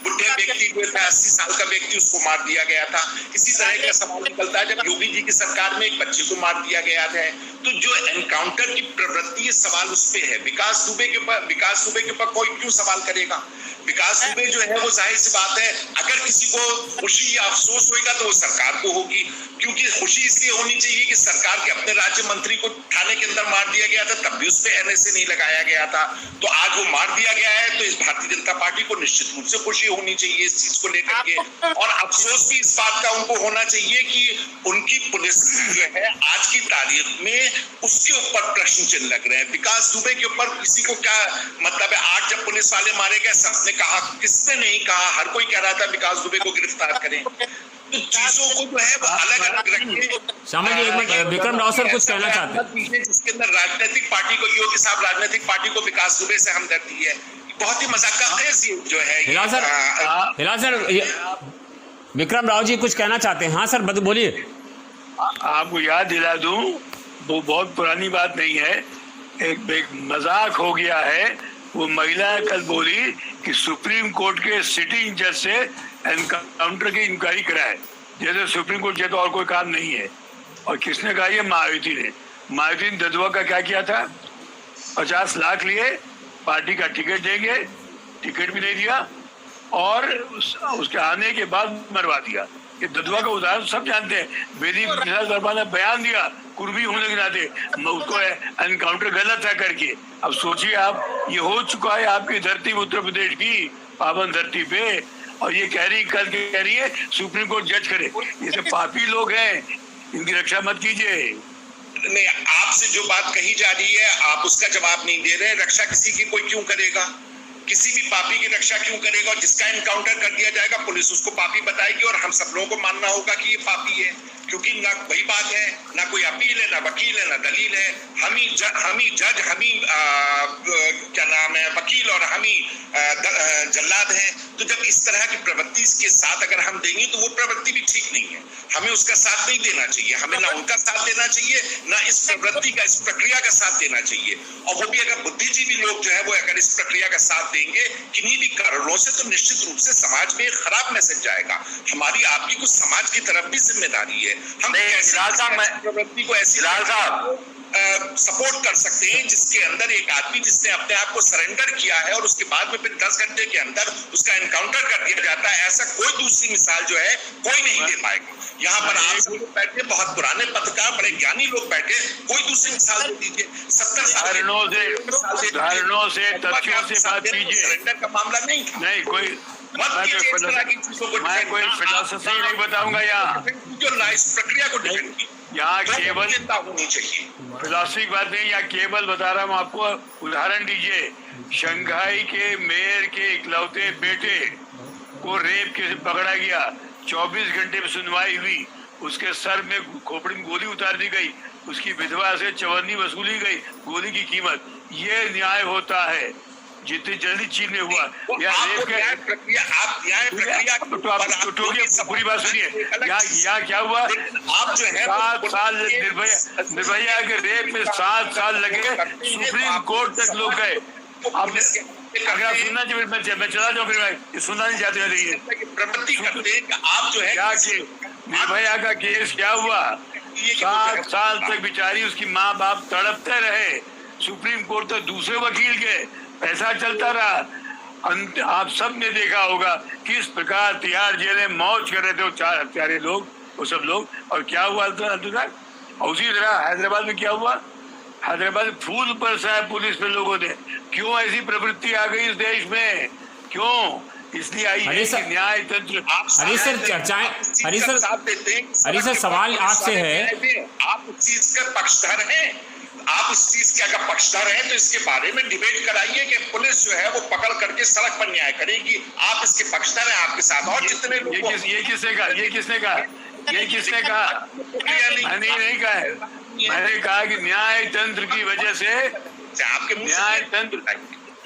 बुढ़े व्यक्ति जो था 80 साल का व्यक्ति, उसको मार दिया गया था। इसी तरह का सवाल निकलता है जब योगी जी की सरकार में एक बच्चे को मार दिया गया था। तो जो एनकाउंटर की प्रवृत्ति, सवाल उस पर है। विकास दुबे के ऊपर कोई क्यों सवाल करेगा? विकास दुबे जो है वो जाहिर सी बात है, अगर किसी को खुशी या अफसोस होगा तो वो सरकार को होगी, क्योंकि खुशी इसलिए होनी चाहिए कि सरकार के अपने राज्य मंत्री को थाने के अंदर मार दिया गया था, तब भी उस पर एनएसए नहीं लगाया गया था। तो आज वो मार दिया गया है तो इस भारतीय जनता पार्टी को निश्चित रूप से खुशी होनी चाहिए इस चीज को लेकर के, और अफसोस भी इस बात का उनको होना चाहिए कि उनकी पुलिस जो है आज की तारीख में उसके ऊपर प्रश्न चिन्ह लग रहे हैं। विकास दुबे के ऊपर किसी को क्या मतलब है? आज जब पुलिस वाले मारे गए, सबने कहा, किसने नहीं कहा, हर कोई कह रहा था विकास दुबे को गिरफ्तार करें। तो चीजों को जो है वो अलग अलग रखिए। शामिल जी, एक मिनट, विक्रम राव सर कुछ कहना चाहते हैं जिसके अंदर राजनीतिक पार्टी को, योगी साहब राजनीतिक पार्टी को विकास दुबे से हमदर्दी है, बहुत ही मजाक का खेज जो है। हिलाल सर, विक्रम राव जी कुछ कहना चाहते हैं? हाँ सर बोलिए। आपको याद दिला दूं, वो बहुत पुरानी बात नहीं है, एक मजाक हो गया है। वो महिला कल बोली कि सुप्रीम कोर्ट के सिटिंग जज से एनकाउंटर की इंक्वायरी कराए, जैसे सुप्रीम कोर्ट के तो और कोई काम नहीं है। और किसने कहा? ये मायावती ने। मायावती ने ददुआ का क्या किया था? 50 लाख लिए, पार्टी का टिकट देंगे, टिकट भी नहीं दिया, और उसके आने के बाद मरवा दिया। ये ददुआ का उदाहरण सब जानते हैं। बेदी ने बयान दिया कुर्बी होने के नाते, उसको एनकाउंटर गलत है करके। अब सोचिए आप, ये हो चुका है आपकी धरती उत्तर प्रदेश की पावन धरती पे, और ये कह रही है सुप्रीम कोर्ट जज करे। ये सब पापी लोग हैं, इनकी रक्षा मत कीजिए। नहीं, आपसे जो बात कही जा रही है आप उसका जवाब नहीं दे रहे। रक्षा किसी की कोई क्यों करेगा? किसी भी पापी की रक्षा क्यों करेगा? और जिसका एनकाउंटर कर दिया जाएगा पुलिस उसको पापी बताएगी और हम सब लोगों को मानना होगा कि ये पापी है, क्योंकि ना वही बात है, ना कोई अपील है, ना वकील है, ना दलील है। हम ही जज, हम ही क्या नाम है वकील और हम ही जल्लाद हैं। तो जब इस तरह की प्रवृत्ति के साथ अगर हम देंगे तो वो प्रवृत्ति भी ठीक नहीं है। हमें उसका साथ नहीं देना चाहिए। हमें ना उनका साथ देना चाहिए, ना इस प्रवृत्ति का, इस प्रक्रिया का साथ देना चाहिए। और वो भी अगर बुद्धिजीवी लोग जो है वो अगर इस प्रक्रिया का साथ देंगे किन्हीं भी कारणों से, तो निश्चित रूप से समाज में एक खराब मैसेज जाएगा। हमारी आपकी कुछ समाज की तरफ भी जिम्मेदारी है। हम प्रवृत्ति को ऐसी सपोर्ट कर सकते हैं जिसके अंदर एक आदमी जिसने अपने आप को सरेंडर किया है और उसके बाद में फिर 10 घंटे के अंदर उसका एनकाउंटर कर दिया जाता है, ऐसा कोई दूसरी मिसाल जो है कोई नहीं दे पाएगा। यहाँ पर आप सब लोग बैठे, बहुत पुराने पत्रकार, बड़े ज्ञानी लोग बैठे, कोई दूसरी मिसाल दे दीजिए। 70 साल धारणों से तथ्यों से बात कीजिए। सरेंडर का मामला नहीं था। नहीं कोई मैं कोई फिलॉसफी नहीं बताऊंगा यहाँ। इस प्रक्रिया को डिफेंड की यहाँ केवल होनी चाहिए, फिलॉसफी बात नहीं। यहाँ केवल बता रहा हूँ आपको, उदाहरण दीजिए। शंघाई के मेयर के इकलौते बेटे को रेप के पकड़ा गया, 24 घंटे में सुनवाई हुई, उसके सर में खोपड़ी में गोली उतार दी गई, उसकी विधवा से चवन्नी वसूली गई, गोली की कीमत। ये न्याय होता है जितनी जल्दी चीन में हुआ। या पूरी बात सुनिए। यहाँ क्या हुआ? आप जो है 7 साल निर्भया के रेप में 7 साल लगे, सुप्रीम कोर्ट तक लोग गए। अब अगर आप सुनना चाहिए मैं चला जाऊँ, फिर मैं सुनना नहीं चाहते रहिए। प्रवृत्ति करते हैं कि आप जो है क्या निर्भया का केस क्या हुआ? 7 साल तक बेचारी उसकी माँ बाप तड़पते रहे, सुप्रीम कोर्ट तक दूसरे वकील गए, पैसा चलता रहा। अंत आप सब ने देखा होगा किस प्रकार तिहाड़ जेल में मौज कर रहे थे वो 4 हत्यारे लोग, वो सब लोग। और क्या हुआ और उसी तरह हैदराबाद में क्या हुआ? हैदराबाद में फूल बरसाया पुलिस पे लोगों ने। क्यों ऐसी प्रवृत्ति आ गई इस देश में? क्यों? इसलिए आई है कि न्याय तंत्र। हरी सर चर्चाएं, हरी सर सवाल आपसे है, आप उस चीज का पक्षधर हैं, आप इस चीज के अगर पक्षधर हैं तो इसके बारे में डिबेट कराइए कि पुलिस जो है वो पकड़ करके सड़क पर न्याय करेगी। आप इसके पक्षधर हैं, आपके साथ और जितने लोग। ये किसने कहा? मैंने नहीं कहा है। मैंने कहा कि न्याय तंत्र की वजह से आपके न्याय तंत्र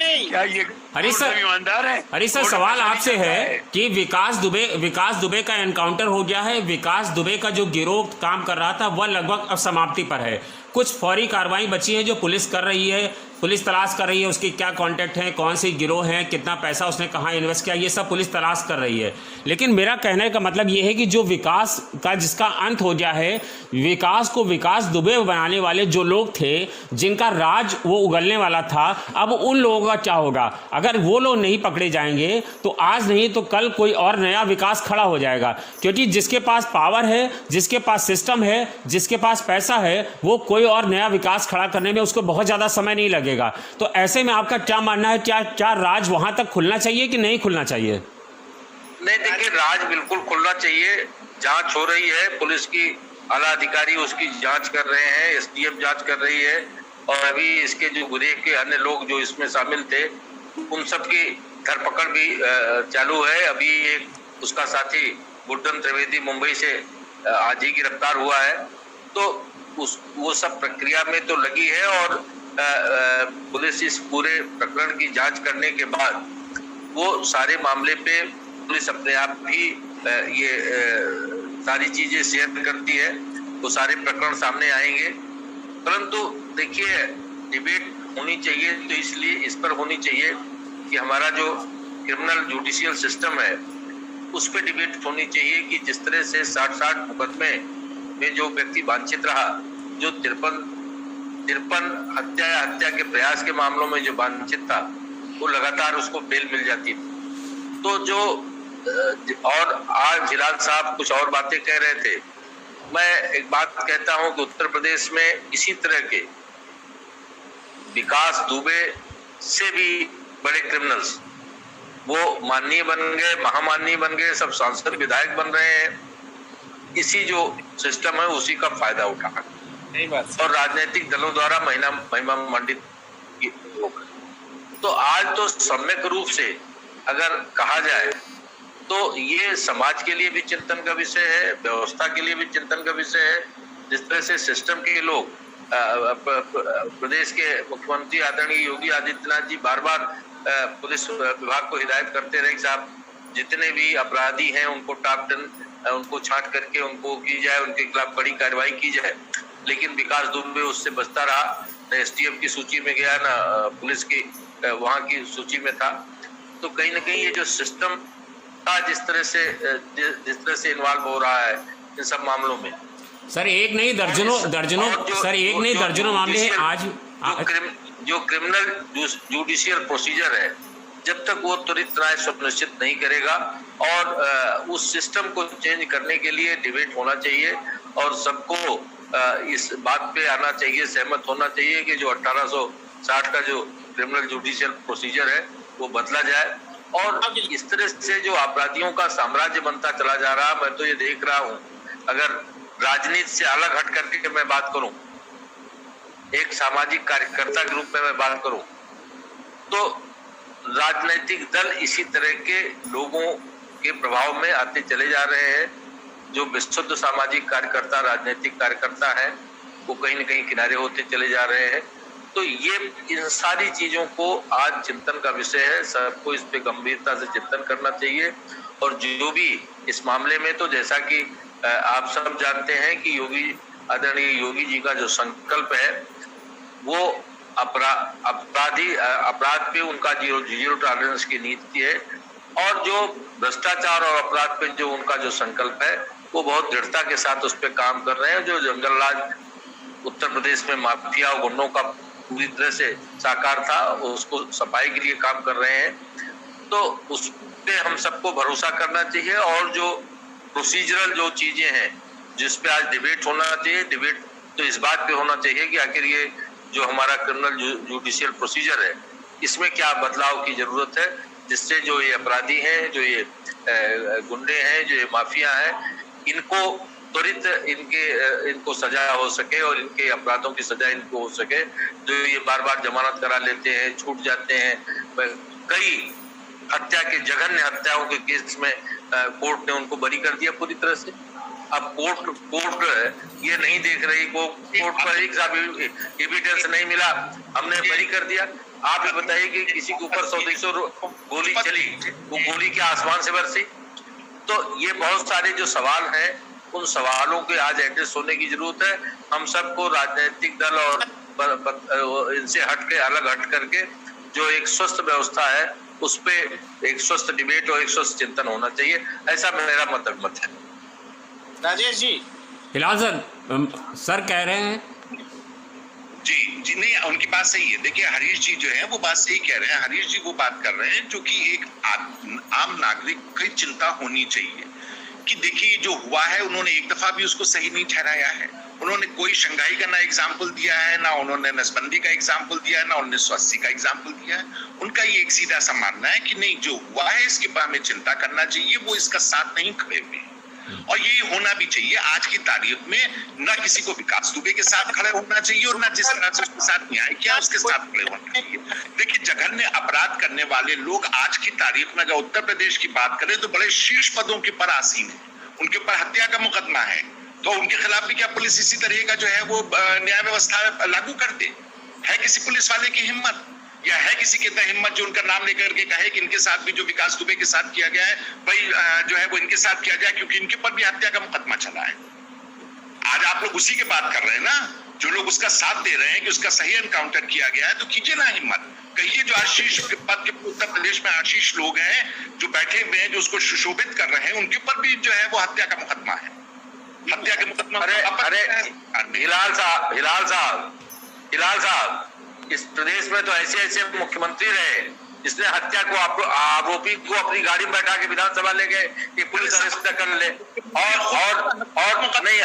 क्या ये हरी सर ईमानदार है? हरी सर सवाल आपसे है कि विकास दुबे का एनकाउंटर हो गया है। विकास दुबे का जो गिरोह काम कर रहा था वह लगभग अब समाप्ति पर है। कुछ फौरी कार्रवाई बची है जो पुलिस कर रही है, पुलिस तलाश कर रही है उसकी क्या कॉन्टैक्ट है, कौन सी गिरोह है, कितना पैसा उसने कहाँ इन्वेस्ट किया, ये सब पुलिस तलाश कर रही है। लेकिन मेरा कहने का मतलब ये है कि जो विकास का जिसका अंत हो गया है, विकास को विकास दुबे बनाने वाले जो लोग थे, जिनका राज वो उगलने वाला था, अब उन लोगों का क्या होगा? अगर वो लोग नहीं पकड़े जाएंगे तो आज नहीं तो कल कोई और नया विकास खड़ा हो जाएगा। क्योंकि जिसके पास पावर है, जिसके पास सिस्टम है, जिसके पास पैसा है, वो कोई और नया विकास खड़ा करने में उसको बहुत ज़्यादा समय नहीं लगेगा। तो ऐसे में आपका क्या मानना है? क्या राज वहां तक खुलना चाहिए कि नहीं खुलना चाहिए? नहीं, देखिए, राज बिल्कुल खुलना चाहिए। जांच हो रही है, पुलिस की आला अधिकारी उसकी जांच कर रहे हैं, एसटीएफ जांच कर रही है, और अभी इसके जो गुरेह के अन्य लोग जो इसमें शामिल थे उन सब की धरपकड़ भी चालू है। अभी एक उसका साथी गुड्डन त्रिवेदी मुंबई से आज ही गिरफ्तार हुआ है। तो वो सब प्रक्रिया में तो लगी है, और पुलिस इस पूरे प्रकरण की जांच करने के बाद वो सारे मामले पे पुलिस अपने आप भी ये सारी चीजें शेयर करती है, वो सारे प्रकरण सामने आएंगे। परंतु देखिए, डिबेट होनी चाहिए तो इसलिए इस पर होनी चाहिए कि हमारा जो क्रिमिनल जुडिशियल सिस्टम है उस पर डिबेट होनी चाहिए कि जिस तरह से 60 मुकदमे में जो व्यक्ति वांछित रहा, जो 53 हत्या या हत्या के प्रयास के मामलों में जो वांछित था, वो लगातार उसको बेल मिल जाती थी। तो जो और आज जिलाल साहब कुछ और बातें कह रहे थे। मैं एक बात कहता हूं कि उत्तर प्रदेश में इसी तरह के विकास दुबे से भी बड़े क्रिमिनल्स वो माननीय बन गए, महामाननीय बन गए, सब सांसद विधायक बन रहे हैं। इसी जो सिस्टम है उसी का फायदा उठा सही बात। और राजनीतिक दलों द्वारा महिमा मंडित लोग। तो आज तो सम्यक रूप से अगर कहा जाए तो ये समाज के लिए भी चिंतन का विषय है, व्यवस्था के लिए भी चिंतन का विषय है। जिस तरह से सिस्टम के लोग प्रदेश के मुख्यमंत्री आदरणीय योगी आदित्यनाथ जी बार बार पुलिस विभाग को हिदायत करते रहे कि साहब जितने भी अपराधी हैं उनको टॉप 10 उनको छांट करके उनको की जाए, उनके खिलाफ कड़ी कार्रवाई की जाए। लेकिन विकास दुबे उससे बचता रहा, न एसटीएफ की सूची में गया, न पुलिस की वहां की सूची में था। तो कहीं ना कहीं ये जो सिस्टम था जिस तरह से इन्वॉल्व हो रहा है इन सब मामलों में, सर एक नहीं दर्जनों मामले हैं आज। जो क्रिमिनल जुडिशियल प्रोसीजर है जब तक वो त्वरित न्याय सुनिश्चित नहीं करेगा और उस सिस्टम को चेंज करने के लिए डिबेट होना चाहिए और सबको इस बात पे आना चाहिए, सहमत होना चाहिए कि जो 1860 का जो क्रिमिनल जुडिशियल प्रोसीजर है वो बदला जाए। और इस तरह से जो अपराधियों का साम्राज्य बनता चला जा रहा, मैं तो ये देख रहा हूँ, अगर राजनीति से अलग हट करके मैं बात करूं, एक सामाजिक कार्यकर्ता के रूप में मैं बात करूं, तो राजनीतिक दल इसी तरह के लोगों के प्रभाव में आते चले जा रहे हैं। जो विशुद्ध सामाजिक कार्यकर्ता, राजनीतिक कार्यकर्ता है, वो कहीं न कहीं किनारे होते चले जा रहे हैं। तो ये इन सारी चीजों को आज चिंतन का विषय है, सबको इस पे गंभीरता से चिंतन करना चाहिए। और जो भी इस मामले में, तो जैसा कि आप सब जानते हैं कि आदरणीय योगी जी का जो संकल्प है वो अपराध पे उनका जीरो टॉलरेंस की नीति है और जो भ्रष्टाचार और अपराध पे जो उनका जो संकल्प है वो बहुत दृढ़ता के साथ उस पर काम कर रहे हैं। जो जंगल राज उत्तर प्रदेश में माफिया और गुंडों का पूरी तरह से साकार था, उसको सफाई के लिए काम कर रहे हैं। तो उस पे हम सबको भरोसा करना चाहिए और जो प्रोसीजरल जो चीजें हैं जिस पे आज डिबेट होना चाहिए, डिबेट तो इस बात पे होना चाहिए कि आखिर ये जो हमारा क्रिमिनल जुडिशियल प्रोसीजर है इसमें क्या बदलाव की जरूरत है, जिससे जो ये अपराधी हैं, जो ये गुंडे हैं, जो ये माफिया हैं, इनको त्वरित इनको सजा हो सके और इनके अपराधों की सजा इनको हो सके। जो ये बार बार जमानत करा लेते हैं, छूट जाते हैं, कई हत्या के जघन्य हत्याओं के केस में कोर्ट ने उनको बरी कर दिया पूरी तरह से। अब कोर्ट ये नहीं देख रही, कोर्ट पर एक एविडेंस नहीं मिला, हमने बरी कर दिया। आप ये बताइए कि किसी के ऊपर 100-200 गोली चली, वो गोली क्या आसमान से बरसी? तो ये बहुत सारे जो सवाल हैं उन सवालों के आज एड्रेस होने की जरूरत है। हम सबको राजनीतिक दल और इनसे अलग हट करके जो एक स्वस्थ व्यवस्था है उस पे एक स्वस्थ डिबेट और एक स्वस्थ चिंतन होना चाहिए, ऐसा मेरा मत है। राजेश जी। फिलहाल सर कह रहे हैं जी नहीं, उनकी बात सही है। देखिए हरीश जी जो है वो बात सही कह रहे हैं। हरीश जी वो बात कर रहे हैं जो कि एक आम नागरिक की चिंता होनी चाहिए कि देखिए जो हुआ है उन्होंने एक दफा भी उसको सही नहीं ठहराया है। उन्होंने कोई शंघाई का ना एग्जाम्पल दिया है, ना उन्होंने नसबंदी का एग्जाम्पल दिया है, ना 1980 का एग्जाम्पल दिया है। उनका ये एक सीधा सा मानना है कि नहीं, जो हुआ है इसके बारे में चिंता करना चाहिए, वो इसका साथ नहीं खड़े हुए और यही होना भी चाहिए। आज की तारीख में ना किसी को विकास दुबे के साथ खड़े होना चाहिए और ना जिस तरह से उसके साथ न्याय किया उसके साथ खड़े होना चाहिए। देखिए जघन्य अपराध करने वाले लोग आज की तारीख में अगर उत्तर प्रदेश की बात करें तो बड़े शीर्ष पदों के पर आसीन है, उनके ऊपर हत्या का मुकदमा है, तो उनके खिलाफ भी क्या पुलिस इसी तरह का जो है वो न्याय व्यवस्था लागू करते है? किसी पुलिस वाले की हिम्मत या है किसी के अंदर हिम्मत जो उनका नाम लेकर के कहे कि इनके साथ भी जो विकास दुबे के साथ किया गया है वही जो है वो इनके साथ किया जाए, क्योंकि इनके पर भी हत्या का मुकदमा चला है। आज आप लोग उसी की बात कर रहे हैं ना, जो लोग उसका साथ दे रहे हैं कि उसका सही एनकाउंटर किया गया है, तो कीजिए ना हिम्मत, कहिए जो आशीष पद के उत्तर प्रदेश में आशीष लोग हैं जो बैठे हुए हैं, जो उसको सुशोभित कर रहे हैं, उनके ऊपर भी जो है वो हत्या का मुकदमा है। हत्या के मुकदमा अरे हिलाल साहब इस प्रदेश में तो ऐसे मुख्यमंत्री रहे जिसने हत्या को आरोपी को अपनी गाड़ी में बैठा के विधानसभा ले गए कि पुलिस अरेस्ट न कर ले। और नहीं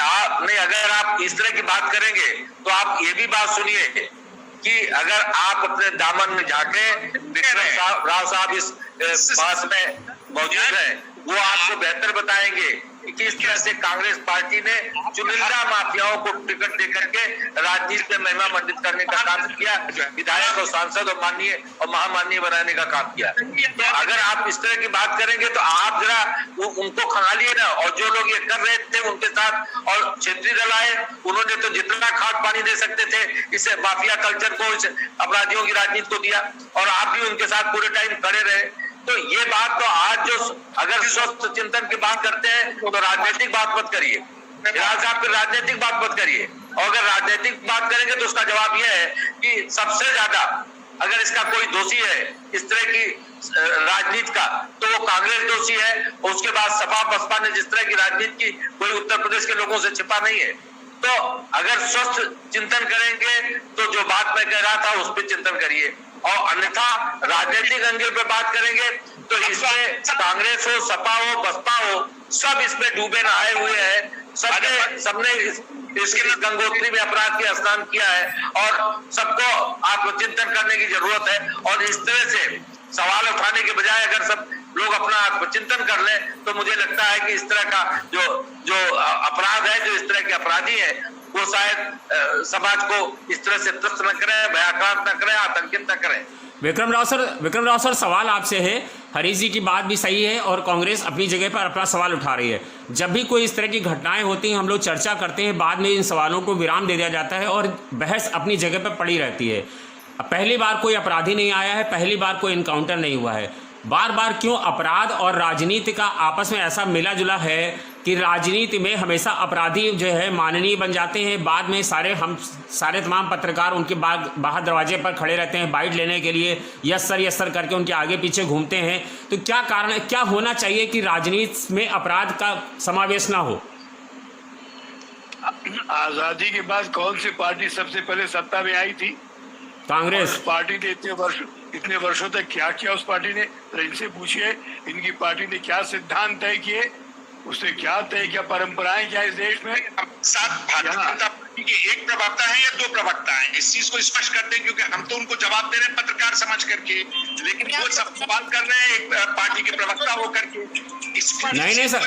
अगर आप इस तरह की बात करेंगे तो आप ये भी बात सुनिए कि अगर आप अपने दामन में जाके विक्रम राव साहब पास में मौजूद है, वो आपको बेहतर बताएंगे कि किस तरह से कांग्रेस पार्टी ने चुनिंदा माफियाओं को टिकट देकर के राजनीति में महिमा मंडित करने का काम किया, विधायक और सांसद और माननीय और महामाननीय बनाने का काम किया। तो अगर आप इस तरह की बात करेंगे तो आप जरा उनको खंगालिए ना, और जो लोग ये कर रहे थे उनके साथ, और क्षेत्रीय दल आए, उन्होंने तो जितना खाद पानी दे सकते थे इसे माफिया कल्चर को, इस अपराधियों की राजनीति को दिया, और आप भी उनके साथ पूरे टाइम खड़े रहे। तो ये बात तो आज जो अगर स्वस्थ चिंतन की बात करते हैं तो राजनीतिक बात मत करिए, हिलाल साहब फिर राजनीतिक बात मत करिए। और अगर राजनीतिक बात करेंगे तो उसका जवाब यह है कि सबसे ज्यादा अगर इसका कोई दोषी है इस तरह की राजनीति का, तो वो कांग्रेस दोषी है। और उसके बाद सपा बसपा ने जिस तरह की राजनीति की, कोई उत्तर प्रदेश के लोगों से छिपा नहीं है। तो अगर स्वस्थ चिंतन करेंगे तो जो बात मैं कह रहा था उस पर चिंतन करिए, और अन्यथा राजनीतिक एंगल पे बात करेंगे तो इसमें कांग्रेस हो, सपा हो, बसपा हो, सब इसमें डूबे नहाए हुए हैं। सबने इसके गंगोत्री में अपराध के स्नान किया है, और सबको आत्मचिंतन करने की जरूरत है। और इस तरह से सवाल उठाने के बजाय अगर सब लोग अपना आत्मचिंतन कर ले तो मुझे लगता है कि इस तरह का जो अपराध है, जो इस तरह के अपराधी है, वो शायद समाज को इस तरह से त्रस्त न करें, भयाक्रांत न करें, आतंकित न करें। विक्रम राव सर सवाल आपसे है, हरीश जी की बात भी सही है और कांग्रेस अपनी जगह पर अपना सवाल उठा रही है। जब भी कोई इस तरह की घटनाएं होती हैं हम लोग चर्चा करते हैं, बाद में इन सवालों को विराम दे दिया जाता है और बहस अपनी जगह पर पड़ी रहती है। पहली बार कोई अपराधी नहीं आया है, पहली बार कोई इनकाउंटर नहीं हुआ है। बार बार क्यों अपराध और राजनीति का आपस में ऐसा मिला जुला है कि राजनीति में हमेशा अपराधी जो है माननीय बन जाते हैं, बाद में हम सारे तमाम पत्रकार उनके बाहर दरवाजे पर खड़े रहते हैं बाइट लेने के लिए, यस सर करके उनके आगे पीछे घूमते हैं। तो क्या कारण है, क्या होना चाहिए कि राजनीति में अपराध का समावेश ना हो? आजादी के बाद कौन सी पार्टी सबसे पहले सत्ता में आई थी? कांग्रेस पार्टी ने इतने वर्षों तक क्या किया उस पार्टी ने? तो इनसे पूछिए, इनकी पार्टी ने क्या सिद्धांत तय किए, उसने क्या तय किया, परंपराएं क्या इस देश में? साथ भारतीय जनता पार्टी के एक प्रवक्ता है या दो प्रवक्ता है, इस चीज को स्पष्ट करते हैं, क्योंकि हम तो उनको जवाब दे रहे हैं पत्रकार समझ करके, लेकिन वो सब सवाल कर रहे हैं एक पार्टी के प्रवक्ता होकर के। नहीं सर,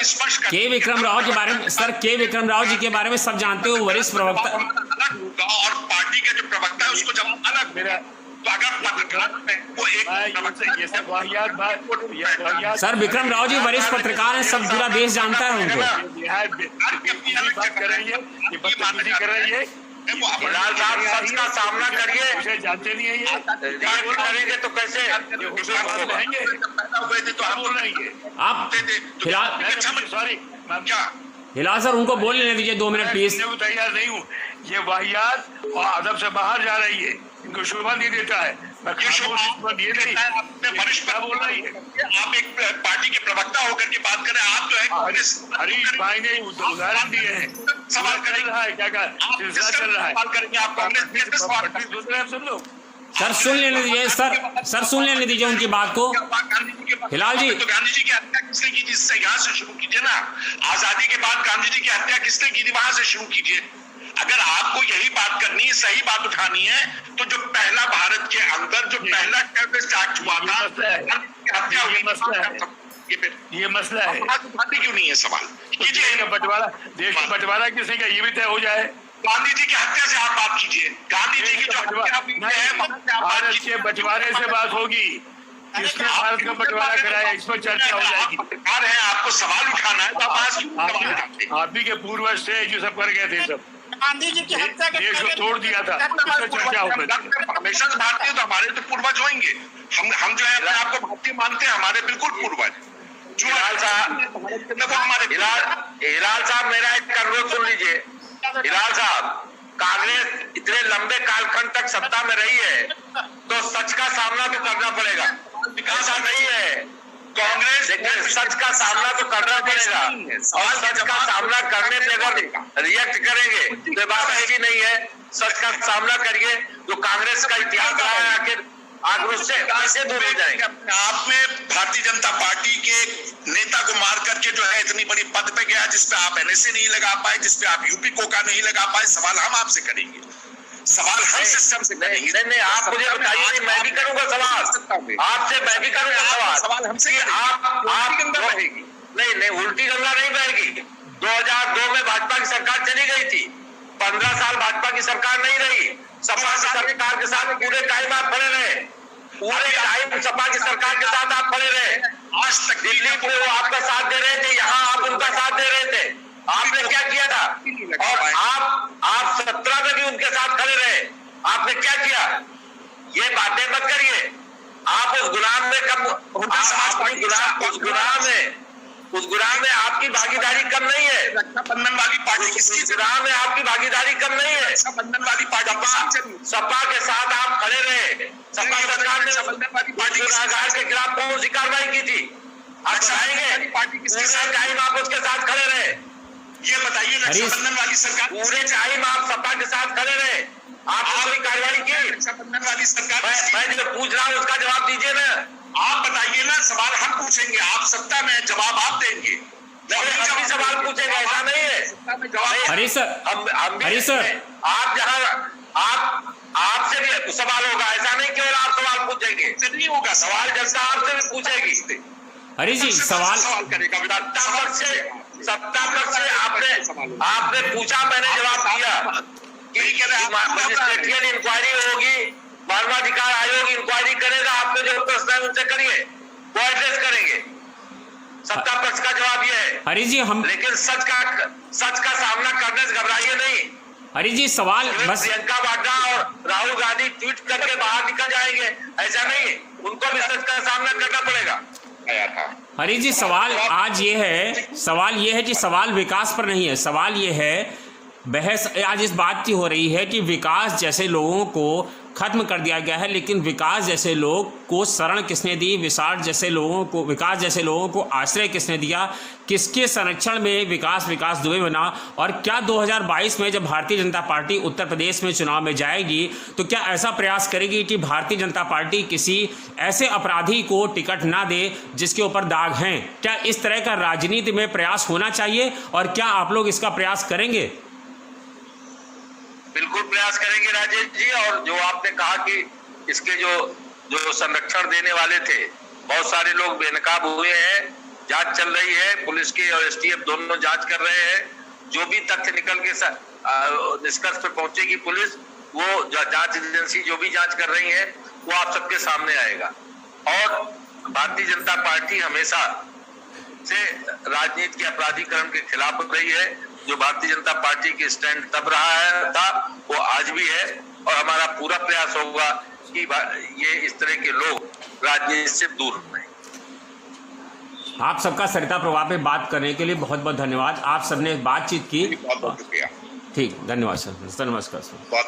के विक्रम राव के बारे में, सर के विक्रम राव जी के बारे में सब जानते हो, वरिष्ठ प्रवक्ता अलग होगा और पार्टी का जो प्रवक्ता है उसको जवाब अलग मेरा। तो अगर पत्रकार वो एक सर विक्रम राव जी वरिष्ठ पत्रकार हैं, सब पूरा देश जानता है उनको। कर रही है हिलाल साहब सच का सामना करिए, उसे जानते नहीं है ये करेंगे तो कैसे हुए थे, तो आप बोल रही है आप सॉरी क्या हिलाल सर उनको बोल लेने दीजिए 2 मिनट प्लीज। मैं तैयार नहीं हूँ, ये वाहियात और अदब से बाहर जा रही है, इनको शोभा नहीं देता है। मैं वरिष्ठ बोल रही है, आप एक पार्टी के प्रवक्ता होकर के बात कर रहे हैं, आप जो है हरीश भाई ने उदाहरण दिए हैं, सवाल कर रहा है क्या सिलसिला चल रहा है, सवाल करेंगे आप कांग्रेस सुन लो सर सुन लेने दीजिए, सर सुन लेने दीजिए उनकी बात को। हिलाल जी तो गांधी जी की हत्या किसने की थी, इससे यहाँ से शुरू कीजिए ना। आजादी के बाद गांधी जी की हत्या किसने की थी, वहां से शुरू कीजिए। अगर आपको यही बात करनी है, सही बात उठानी है, तो जो पहला भारत के अंदर जो पहला टेररिस्ट एक्ट हुआ था, हत्या हुई, ये मसला है, क्यों नहीं है सवाल कीजिए। बंटवारा, देश का बंटवारा किसने का, ये भी तय हो जाए। गांधी जी की हत्या से आप बात कीजिए, गांधी जी की जो हत्या हुई है, भारत के बंटवारे से बात होगी, किसने भारत का बंटवारा कराया, इस पर चर्चा हो जाएगी। पत्रकार है, आपको सवाल उठाना है तो आप ही के पूर्वज थे जो सब कर गए थे, सब गांधी जी की हत्या के देश को तोड़ दिया था, उस पर चर्चा होगी। हमेशा भारतीय तो हमारे तो पूर्वज होंगे, हम जो है अपने आपको भारतीय मानते हैं, हमारे बिल्कुल पूर्वज। हिलाल साहब मेरा एक अनुरोध सुन लीजिए। हिलाल साहब, कांग्रेस इतने लंबे कालखंड तक सत्ता में रही है तो सच का सामना तो करना पड़ेगा, ऐसा नहीं है। कांग्रेस देखिए सच का सामना तो करना पड़ेगा, और सच का सामना करने पे अगर रिएक्ट करेंगे तो बात ऐसी नहीं है। सच का सामना करिए, जो कांग्रेस का इतिहास रहा है आखिर आक्रोश से कैसे दूर हो जाएंगे। आप में भारतीय जनता पार्टी के नेता को मार करके जो है इतनी बड़ी पद पे गया, जिसपे आप एनएसए नहीं लगा पाए, जिसपे आप यूपी कोका नहीं लगा पाए, सवाल हम आपसे करेंगे। सवाल हम सिस्टम से करेंगे। नहीं, आप मुझे बताइए, नहीं मैं भी करूंगा सवाल आपसे, मैं भी करूंगा सवाल हमसे कि आप गंगा बहेगी। नहीं, उल्टी गंगा नहीं बहेगी। 2002 में भाजपा की सरकार चली गई थी, 15 साल भाजपा की सरकार नहीं रही। सपा की सरकार के साथ पूरे टाइम आप खड़े रहे, पूरे टाइम सपा की सरकार के साथ आप खड़े रहे। आज तक दिल्ली में वो आपका साथ दे रहे थे, यहाँ आप उनका साथ दे रहे थे। आपने क्या किया था? और आप 17 में भी उनके साथ खड़े रहे, आपने क्या किया? ये बातें मत करिए। आप उस गुलाम में उस गुलाम में आपकी भागीदारी कम नहीं है। रक्षाबंधन वाली पार्टी किसकी? गुलाम में आपकी भागीदारी कम नहीं है। रक्षाबंधन वाली पार्टी सपा के साथ आप खड़े रहे। सपा सरकार ने गुनाहगार के खिलाफ कौन सी कार्रवाई की थी? आप बताएंगे? पार्टी किसके साथ? टाइम आप उसके साथ खड़े रहे, ये बताइए, रक्षाबंधन वाली सरकार पूरे टाइम आप सपा के साथ खड़े रहे, आपने कोई कार्रवाई की? रक्षाबंधन वाली सरकार मैं जो पूछ रहा हूँ उसका जवाब दीजिए ना। आप बताइए ना, सवाल हम पूछेंगे, आप सत्ता में, जवाब आप देंगे। हम भी सवाल पूछेंगे, ऐसा नहीं है। हरीश सर, हम भी हरीश सर, आप जहाँ आपसे भी सवाल होगा, ऐसा नहीं केवल आप सवाल पूछेंगे, नहीं होगा सवाल जनता आपसे भी पूछेगी। हरीश जी सवाल करेगा। सत्ता पक्ष से आपने पूछा, मैंने जवाब दिया कि मजिस्ट्रेटियल इंक्वायरी होगी, मानवाधिकार आयोग इंक्वायरी करेगा, आपने जो प्रश्न है उनसे करिए, वो एड्रेस करेंगे। सत्ता पक्ष का जवाब ये है। हरीश जी हम, लेकिन सच का सामना करने से घबराइए नहीं। हरीश जी सवाल बस, प्रियंका वाड्रा और राहुल गांधी ट्वीट करके बाहर निकल जाएंगे, ऐसा नहीं, उनको भी सच का सामना करना पड़ेगा। हरीश जी सवाल आज ये है कि सवाल विकास पर नहीं है, सवाल ये है, बहस आज इस बात की हो रही है कि विकास जैसे लोगों को खत्म कर दिया गया है, लेकिन विकास जैसे लोग को शरण किसने दी? विकास जैसे लोगों को आश्रय किसने दिया? किसके संरक्षण में विकास दुबे बना? और क्या 2022 में जब भारतीय जनता पार्टी उत्तर प्रदेश में चुनाव में जाएगी तो क्या ऐसा प्रयास करेगी कि भारतीय जनता पार्टी किसी ऐसे अपराधी को टिकट ना दे जिसके ऊपर दाग हैं? क्या इस तरह का राजनीति में प्रयास होना चाहिए और क्या आप लोग इसका प्रयास करेंगे? बिल्कुल प्रयास करेंगे राजेश जी। और जो आपने कहा कि इसके जो संरक्षण देने वाले थे, बहुत सारे लोग बेनकाब हुए हैं, जांच चल रही है, पुलिस की और एसटीएफ दोनों जांच कर रहे हैं। जो भी तथ्य निकल के निष्कर्ष पर पहुंचेगी पुलिस, वो जांच एजेंसी जो भी जांच कर रही है वो आप सबके सामने आएगा। और भारतीय जनता पार्टी हमेशा से राजनीति के अपराधीकरण के खिलाफ रही है। जो भारतीय जनता पार्टी की स्टैंड तब था वो आज भी है, और हमारा पूरा प्रयास होगा कि ये इस तरह के लोग राजनीति से दूर रहें। आप सबका सरिता प्रवाह पे बात करने के लिए बहुत बहुत धन्यवाद। आप सबने बातचीत की, बहुत शुक्रिया। ठीक, धन्यवाद सर, नमस्कार सर। बहुत